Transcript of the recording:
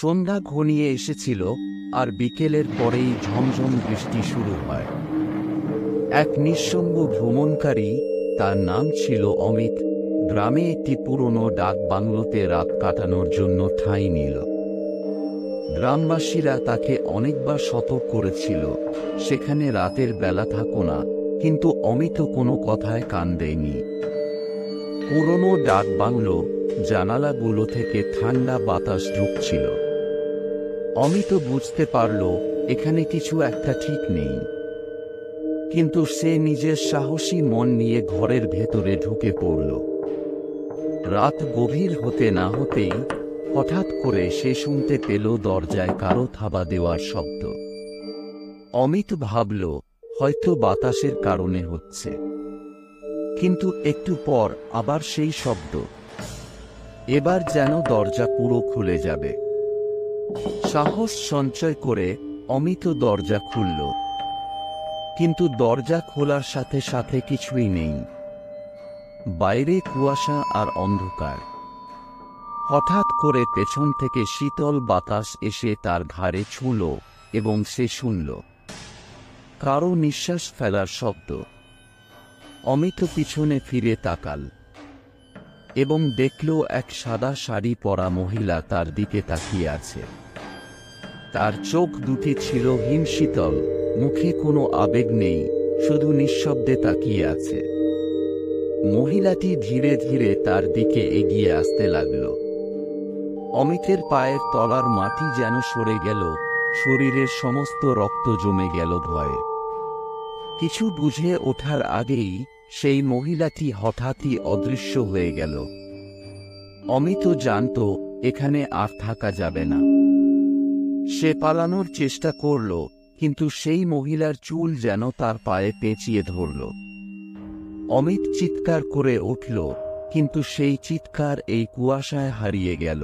সন্ধ্যা ঘনিয়ে এসেছিল, আর বিকেলের পরেই ঝমঝম বৃষ্টি শুরু হয়। এক নিঃসঙ্গ ভ্রমণকারী, তার নাম ছিল অমিত, গ্রামে একটি পুরনো ডাক বাংলোতে রাত কাটানোর জন্য ঠাঁই নিল। গ্রামবাসীরা তাকে অনেকবার সতর্ক করেছিল, সেখানে রাতের বেলা থাকো না, কিন্তু অমিত কোনো কথায় কান দেয়নি। পুরনো ডাক বাংলো, জানালাগুলো থেকে ঠান্ডা বাতাস ঢুকছিল। অমিত বুঝতে পারল এখানে কিছু একটা ঠিক নেই, কিন্তু সে নিজের সাহসী মন নিয়ে ঘরের ভেতরে ঢুকে পড়ল। রাত গভীর হতে না হতেই হঠাৎ করে সে শুনতে পেল দরজায় কারো থাবা দেওয়ার শব্দ। অমিত ভাবল হয়তো বাতাসের কারণে হচ্ছে, কিন্তু একটু পর আবার সেই শব্দ। এবার যেন দরজা পুরো খুলে যাবে। সাহস সঞ্চয় করে অমিত দরজা খুলল, কিন্তু দরজা খোলার সাথে সাথে কিছুই নেই। বাইরে কুয়াশা আর অন্ধকার। হঠাৎ করে পেছন থেকে শীতল বাতাস এসে তার ঘাড়ে ছুঁল এবং সে শুনল কারো নিঃশ্বাস ফেলার শব্দ। অমিত পিছনে ফিরে তাকাল এবং দেখল এক সাদা শাড়ি পরা মহিলা তার দিকে তাকিয়ে আছে। তার চোখ দুটি ছিল হিমশীতল, মুখে কোনো আবেগ নেই, শুধু নিঃশব্দে তাকিয়ে আছে। মহিলাটি ধীরে ধীরে তার দিকে এগিয়ে আসতে লাগল। অমিতের পায়ের তলার মাটি যেন সরে গেল, শরীরের সমস্ত রক্ত জমে গেল ভয়ে। কিছু বুঝে ওঠার আগেই সেই মহিলাটি হঠাৎই অদৃশ্য হয়ে গেল। অমিত জানত এখানে আর থাকা যাবে না। সে পালানোর চেষ্টা করল, কিন্তু সেই মহিলার চুল যেন তার পায়ে পেঁচিয়ে ধরল। অমিত চিৎকার করে উঠল, কিন্তু সেই চিৎকার এই কুয়াশায় হারিয়ে গেল।